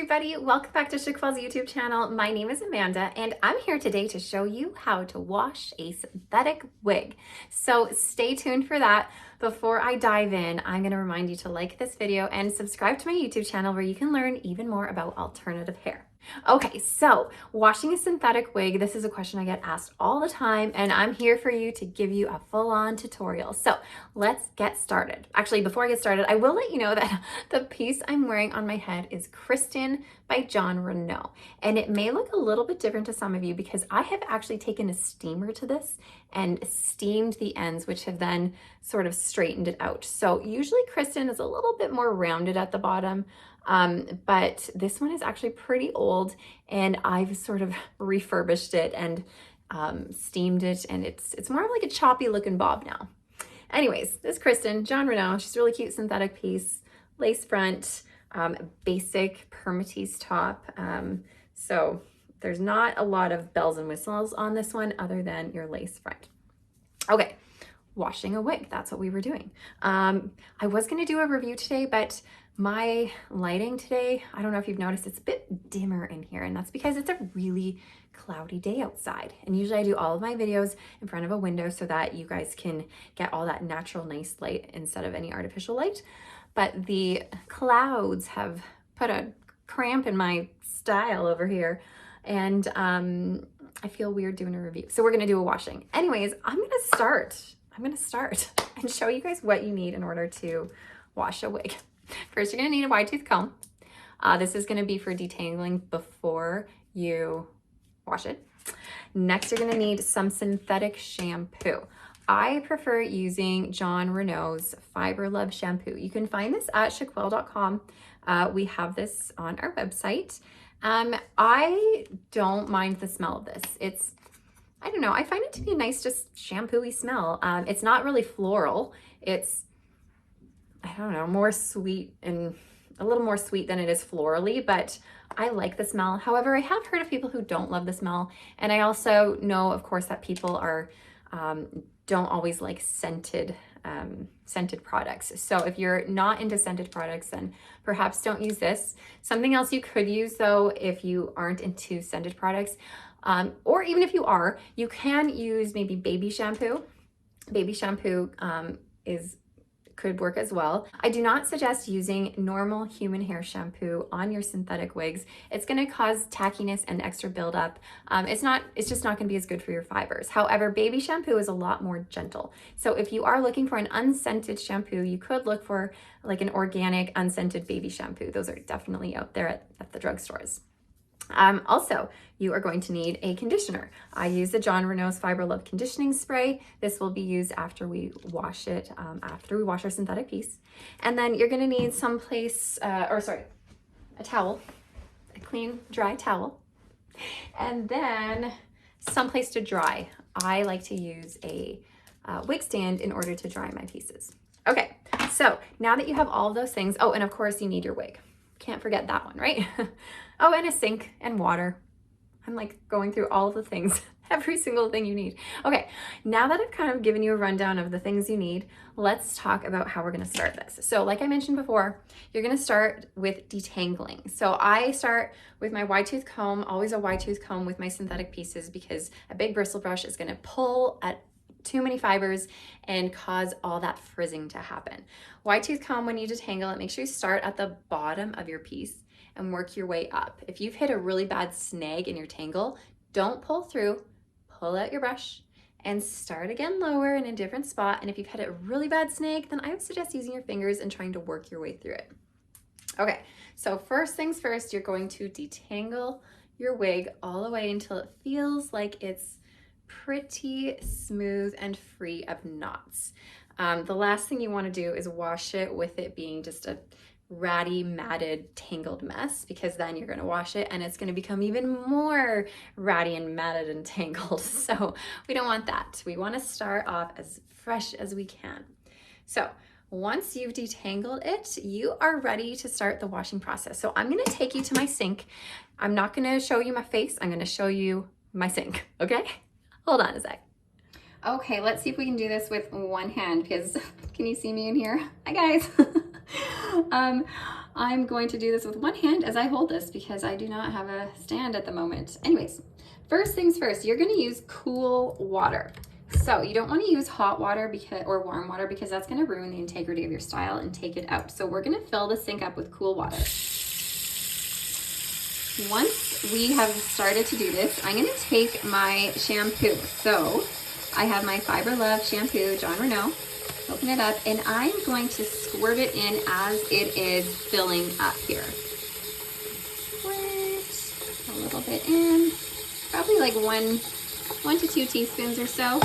everybody, welcome back to Chiquel's YouTube channel. My name is Amanda and I'm here today to show you how to wash a synthetic wig. So stay tuned for that. Before I dive in, I'm going to remind you to like this video and subscribe to my YouTube channel where you can learn even more about alternative hair. Okay, so washing a synthetic wig, this is a question I get asked all the time, and I'm here for you to give you a full-on tutorial. So let's get started. Actually, before I get started, I will let you know that the piece I'm wearing on my head is Kristen by Jon Renau, and it may look a little bit different to some of you because I have actually taken a steamer to this and steamed the ends, which have then sort of straightened it out. So usually Kristen is a little bit more rounded at the bottom, but this one is actually pretty old and I've sort of refurbished it and steamed it, and it's more of like a choppy looking bob now. Anyways, this is Kristen, Jon Renau. She's a really cute synthetic piece, lace front, basic permatease top. So there's not a lot of bells and whistles on this one other than your lace front. Okay, washing a wig, that's what we were doing. I was gonna do a review today, but my lighting today, I don't know if you've noticed, it's a bit dimmer in here, and that's because it's a really cloudy day outside. And usually I do all of my videos in front of a window so that you guys can get all that natural nice light instead of any artificial light. But the clouds have put a cramp in my style over here, and I feel weird doing a review. So we're gonna do a washing. Anyways, I'm gonna start and show you guys what you need in order to wash a wig. First, you're gonna need a wide tooth comb. This is gonna be for detangling before you wash it. Next, you're gonna need some synthetic shampoo. I prefer using Jon Renau's Fiber Love shampoo. You can find this at chiquel.com. We have this on our website. I don't mind the smell of this. I don't know, I find it to be a nice, just shampoo-y smell. It's not really floral. It's, I don't know, more sweet, and a little more sweet than it is florally, but I like the smell. However, I have heard of people who don't love the smell. And I also know, of course, that people are, don't always like scented products. So if you're not into scented products, then perhaps don't use this. Something else you could use though, if you aren't into scented products, or even if you are, you can use maybe baby shampoo. Baby shampoo could work as well. I do not suggest using normal human hair shampoo on your synthetic wigs. It's going to cause tackiness and extra buildup. It's just not going to be as good for your fibers. However, baby shampoo is a lot more gentle. So if you are looking for an unscented shampoo, you could look for like an organic unscented baby shampoo. Those are definitely out there at the drugstores. Also, you are going to need a conditioner. I use the Jon Renau's Fiber Love conditioning spray. This will be used after we wash it, after we wash our synthetic piece. And then you're gonna need a towel, a clean, dry towel. And then someplace to dry. I like to use a wig stand in order to dry my pieces. Okay, so now that you have all of those things, oh, and of course you need your wig. Can't forget that one, right? Oh, and a sink and water. I'm like going through all of the things, every single thing you need. Okay, now that I've kind of given you a rundown of the things you need, let's talk about how we're gonna start this. So like I mentioned before, you're gonna start with detangling. So I start with my wide tooth comb, always a wide tooth comb with my synthetic pieces, because a big bristle brush is gonna pull at too many fibers and cause all that frizzing to happen. Wide tooth comb, when you detangle it, make sure you start at the bottom of your piece and work your way up. If you've hit a really bad snag in your tangle, don't pull through, pull out your brush and start again lower in a different spot. And if you've hit a really bad snag, then I would suggest using your fingers and trying to work your way through it. Okay, so first things first, you're going to detangle your wig all the way until it feels like it's pretty smooth and free of knots. The last thing you want to do is wash it with it being just a ratty, matted, tangled mess, because then you're going to wash it and it's going to become even more ratty and matted and tangled. So we don't want that. We want to start off as fresh as we can. So once you've detangled it, you are ready to start the washing process. So I'm going to take you to my sink. I'm not going to show you my face. I'm going to show you my sink. Okay? Hold on a sec. Okay, let's see if we can do this with one hand, because can you see me in here? Hi guys. I'm going to do this with one hand as I hold this because I do not have a stand at the moment. Anyways, first things first, you're gonna use cool water. So you don't want to use hot water or warm water because that's going to ruin the integrity of your style and take it out. So we're going to fill the sink up with cool water. Once we have started to do this, I'm going to take my shampoo. So I have my Fiber Love shampoo, Jon Renau. Open it up, and I'm going to squirt it in as it is filling up here. Squirt a little bit in, probably like one to 2 teaspoons or so.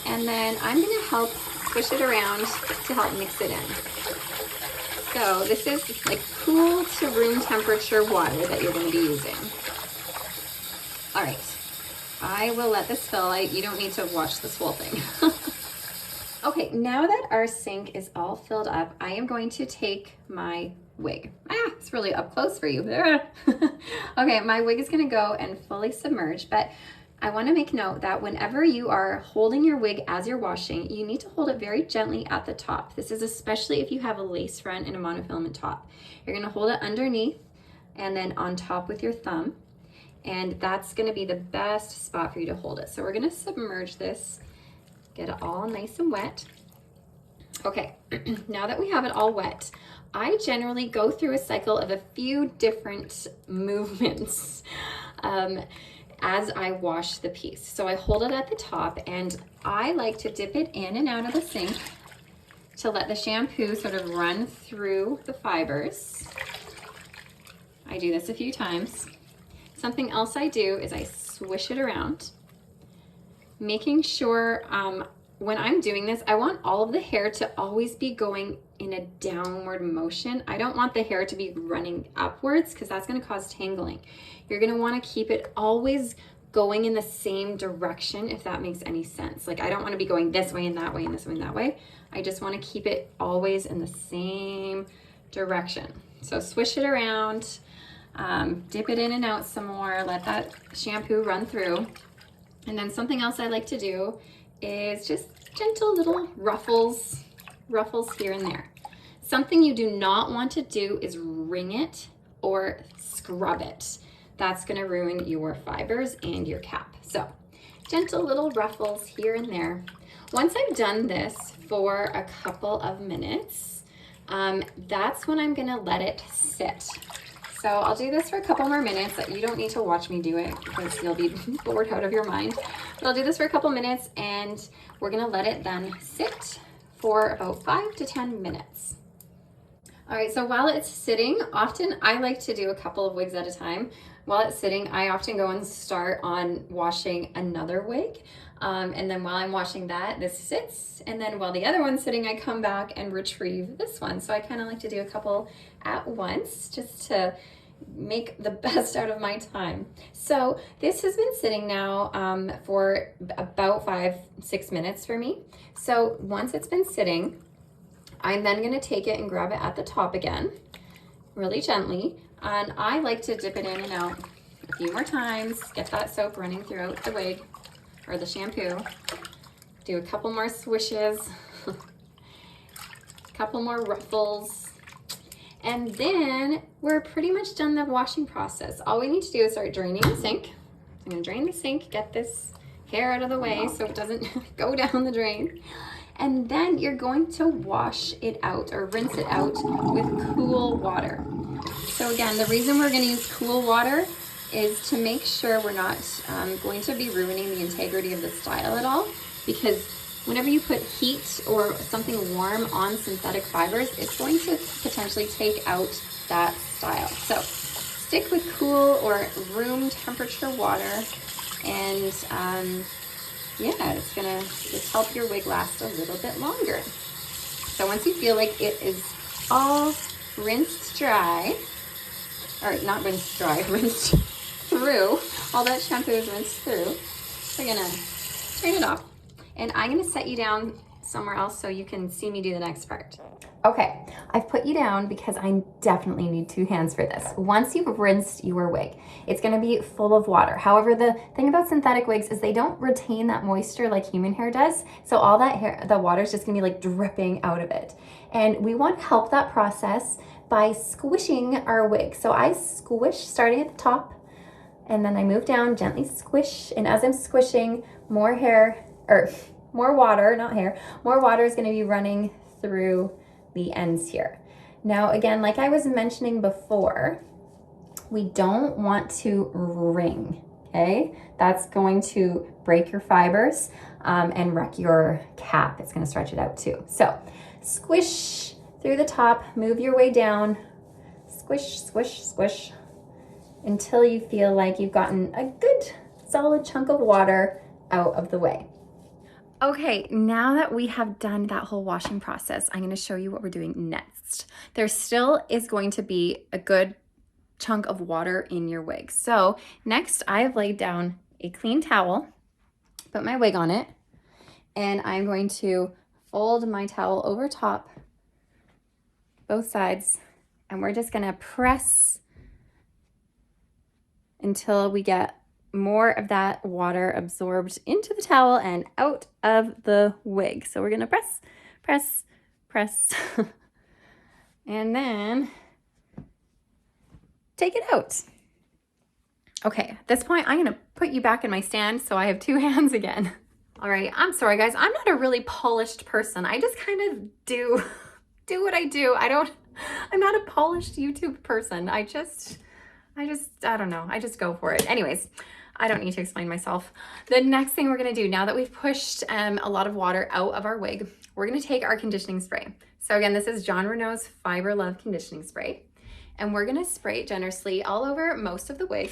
And then I'm going to help squish it around to help mix it in. So this is like cool to room temperature water that you're going to be using. All right, I will let this fill. You don't need to watch this whole thing. Okay, now that our sink is all filled up, I am going to take my wig. It's really up close for you. Okay, my wig is going to go and fully submerge, but I want to make note that whenever you are holding your wig as you're washing, you need to hold it very gently at the top. This is especially if you have a lace front and a monofilament top. You're going to hold it underneath and then on top with your thumb, and that's going to be the best spot for you to hold it. So we're going to submerge this, get it all nice and wet. Okay, now that we have it all wet, I generally go through a cycle of a few different movements as I wash the piece. So I hold it at the top, and I like to dip it in and out of the sink to let the shampoo sort of run through the fibers. I do this a few times. Something else I do is I swish it around, making sure when I'm doing this, I want all of the hair to always be going in a downward motion. I don't want the hair to be running upwards because that's going to cause tangling. You're going to want to keep it always going in the same direction, if that makes any sense. Like, I don't want to be going this way and that way and this way and that way. I just want to keep it always in the same direction. So swish it around, dip it in and out some more, let that shampoo run through. And then something else I like to do is just gentle little ruffles here and there. Something you do not want to do is wring it or scrub it. That's going to ruin your fibers and your cap. So gentle little ruffles here and there. Once I've done this for a couple of minutes, that's when I'm going to let it sit. So I'll do this for a couple more minutes. You don't need to watch me do it because you'll be bored out of your mind. But I'll do this for a couple minutes, and we're gonna let it then sit for about 5 to 10 minutes. All right, so while it's sitting, often I like to do a couple of wigs at a time. While it's sitting, I often go and start on washing another wig. And then while I'm washing that, this sits. And then while the other one's sitting, I come back and retrieve this one. So I kind of like to do a couple at once just to make the best out of my time. So this has been sitting now for about 5-6 minutes for me. So once it's been sitting, I'm then gonna take it and grab it at the top again, really gently. And I like to dip it in and out a few more times, get that soap running throughout the wig or the shampoo. Do a couple more swishes, a couple more ruffles, and then we're pretty much done the washing process. All we need to do is start draining the sink. I'm gonna drain the sink, get this hair out of the way so it doesn't go down the drain. And then you're going to wash it out or rinse it out with cool water. So again, the reason we're gonna use cool water is to make sure we're not going to be ruining the integrity of the style at all, because whenever you put heat or something warm on synthetic fibers, it's going to potentially take out that style. So stick with cool or room temperature water, and yeah, it's gonna just help your wig last a little bit longer. So once you feel like it is all rinsed dry, or not rinsed dry, rinsed through, all that shampoo is rinsed through, we're gonna drain it off. And I'm gonna set you down somewhere else so you can see me do the next part. Okay, I've put you down because I definitely need 2 hands for this. Once you've rinsed your wig, it's gonna be full of water. However, the thing about synthetic wigs is they don't retain that moisture like human hair does. So all that hair, the water is just gonna be like dripping out of it. And we want to help that process by squishing our wig. So I squish starting at the top, and then I move down, gently squish. And as I'm squishing, more hair, or more water, not hair, more water is gonna be running through the ends here. Now, again, like I was mentioning before, we don't want to wring, okay? That's going to break your fibers and wreck your cap. It's gonna stretch it out too. So squish through the top, move your way down, squish, squish, squish, until you feel like you've gotten a good solid chunk of water out of the way. Okay, now that we have done that whole washing process, I'm gonna show you what we're doing next. There still is going to be a good chunk of water in your wig. So next I've laid down a clean towel, put my wig on it, and I'm going to fold my towel over top, both sides, and we're just gonna press until we get more of that water absorbed into the towel and out of the wig. So we're gonna press, press, press, and then take it out. Okay, at this point, I'm gonna put you back in my stand so I have 2 hands again. All right, I'm sorry guys, I'm not a really polished person. I just kind of do what I do. I'm not a polished YouTube person. I don't know, I just go for it. Anyways, I don't need to explain myself. The next thing we're gonna do, now that we've pushed a lot of water out of our wig, we're gonna take our conditioning spray. So again, this is Jon Renau's Fiber Love Conditioning Spray. And we're gonna spray it generously all over most of the wig.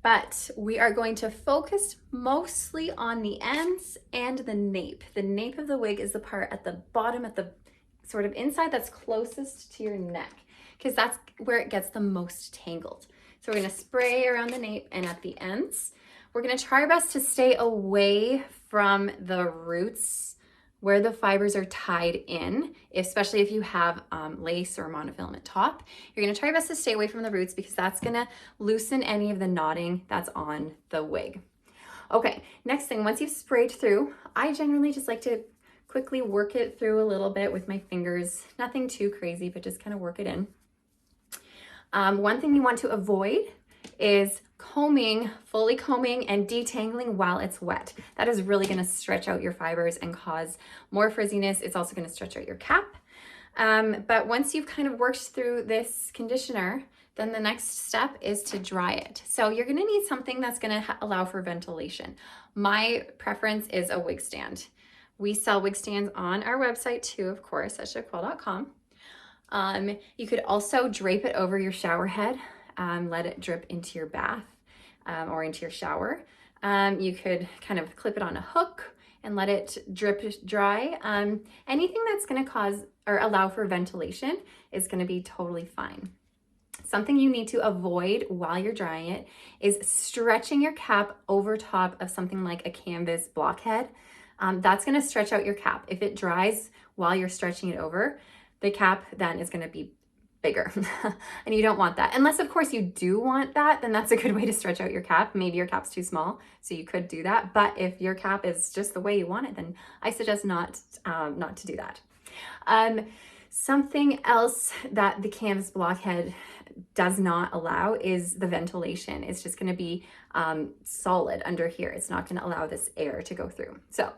But we are going to focus mostly on the ends and the nape. The nape of the wig is the part at the bottom, at the sort of inside that's closest to your neck, because that's where it gets the most tangled. So we're gonna spray around the nape and at the ends. We're gonna try our best to stay away from the roots where the fibers are tied in, especially if you have lace or monofilament top. You're gonna try your best to stay away from the roots because that's gonna loosen any of the knotting that's on the wig. Okay, next thing, once you've sprayed through, I generally just like to quickly work it through a little bit with my fingers. Nothing too crazy, but just kind of work it in. One thing you want to avoid is fully combing and detangling while it's wet. That is really gonna stretch out your fibers and cause more frizziness. It's also gonna stretch out your cap. But once you've kind of worked through this conditioner, then the next step is to dry it. So you're gonna need something that's gonna allow for ventilation. My preference is a wig stand. We sell wig stands on our website too, of course, at chiquel.com. You could also drape it over your shower head, let it drip into your bath or into your shower. You could kind of clip it on a hook and let it drip dry. Anything that's gonna cause or allow for ventilation is gonna be totally fine. Something you need to avoid while you're drying it is stretching your cap over top of something like a canvas blockhead. That's gonna stretch out your cap. If it dries while you're stretching it over, the cap then is gonna be bigger and you don't want that. Unless of course you do want that, then that's a good way to stretch out your cap. Maybe your cap's too small, so you could do that. But if your cap is just the way you want it, then I suggest not to do that. Something else that the canvas blockhead does not allow is the ventilation. It's just gonna be solid under here. It's not gonna allow this air to go through. So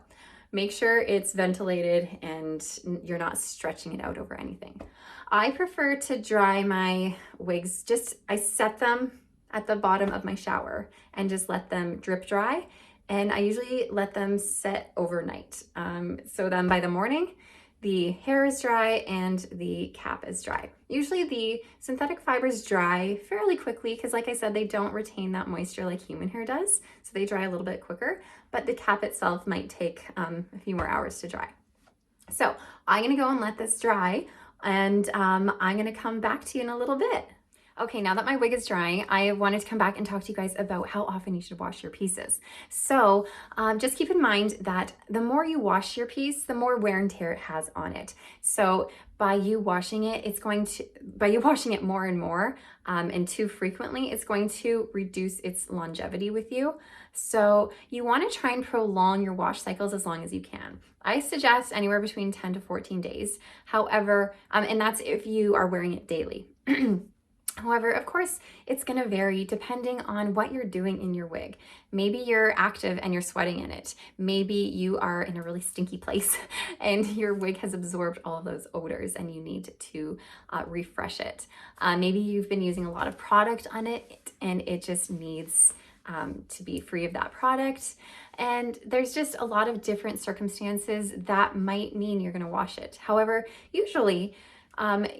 make sure it's ventilated and you're not stretching it out over anything. I prefer to dry my wigs, I set them at the bottom of my shower and just let them drip dry. And I usually let them set overnight. So then by the morning, the hair is dry and the cap is dry. Usually the synthetic fibers dry fairly quickly because like I said, they don't retain that moisture like human hair does. So they dry a little bit quicker, but the cap itself might take a few more hours to dry. So I'm gonna go and let this dry and I'm gonna come back to you in a little bit. Okay, now that my wig is drying, I wanted to come back and talk to you guys about how often you should wash your pieces. So just keep in mind that the more you wash your piece, the more wear and tear it has on it. So by you washing it, by you washing it more and more and too frequently, it's going to reduce its longevity with you. So you want to try and prolong your wash cycles as long as you can. I suggest anywhere between 10 to 14 days. However, and that's if you are wearing it daily. However, of course, it's going to vary depending on what you're doing in your wig. Maybe you're active and you're sweating in it. Maybe you are in a really stinky place and your wig has absorbed all of those odors and you need to refresh it. Maybe you've been using a lot of product on it and it just needs to be free of that product. And there's just a lot of different circumstances that might mean you're going to wash it. However, usually,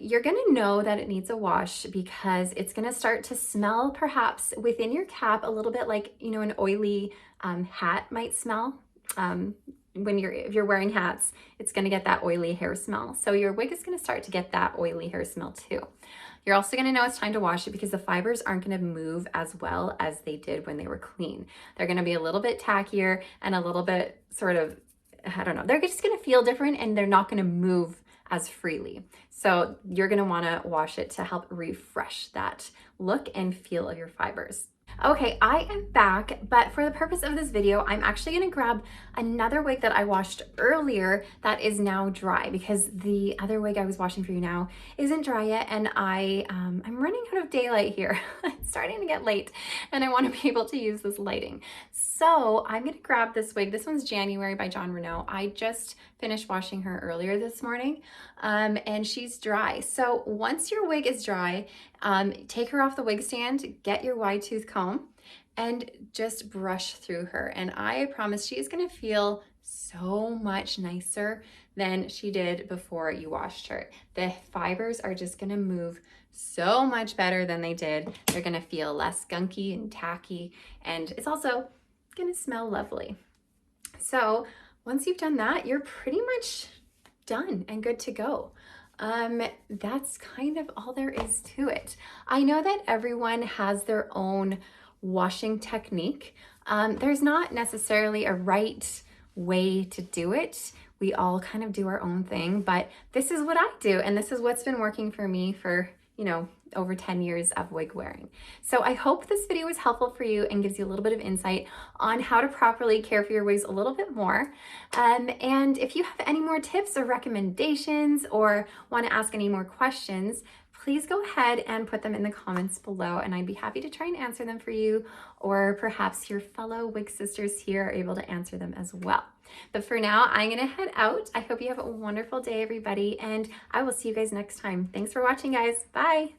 you're going to know that it needs a wash because it's going to start to smell perhaps within your cap a little bit like, you know, an oily hat might smell. If you're wearing hats, it's going to get that oily hair smell. So your wig is going to start to get that oily hair smell too. You're also going to know it's time to wash it because the fibers aren't going to move as well as they did when they were clean. They're going to be a little bit tackier and a little bit sort of, I don't know, they're just going to feel different and they're not going to move as freely. So you're going to want to wash it to help refresh that look and feel of your fibers. Okay, I am back, but for the purpose of this video, I'm actually going to grab another wig that I washed earlier that is now dry because the other wig I was washing for you now isn't dry yet, and I'm running out of daylight here. It's starting to get late, and I want to be able to use this lighting. So I'm going to grab this wig. This one's January by Jon Renau. I just finished washing her earlier this morning, and she's dry. So once your wig is dry, take her off the wig stand, get your wide tooth comb, and just brush through her. And I promise she is going to feel so much nicer than she did before you washed her. The fibers are just going to move so much better than they did. They're going to feel less gunky and tacky, and it's also going to smell lovely. So once you've done that, you're pretty much done and good to go. That's kind of all there is to it. I know that everyone has their own washing technique. There's not necessarily a right way to do it. We all kind of do our own thing, but this is what I do, and this is what's been working for me for, you know, over 10 years of wig wearing. So I hope this video was helpful for you and gives you a little bit of insight on how to properly care for your wigs a little bit more. And if you have any more tips or recommendations or want to ask any more questions, please go ahead and put them in the comments below, and I'd be happy to try and answer them for you, or perhaps your fellow wig sisters here are able to answer them as well. But for now, I'm gonna head out. I hope you have a wonderful day, everybody, and I will see you guys next time. Thanks for watching, guys. Bye.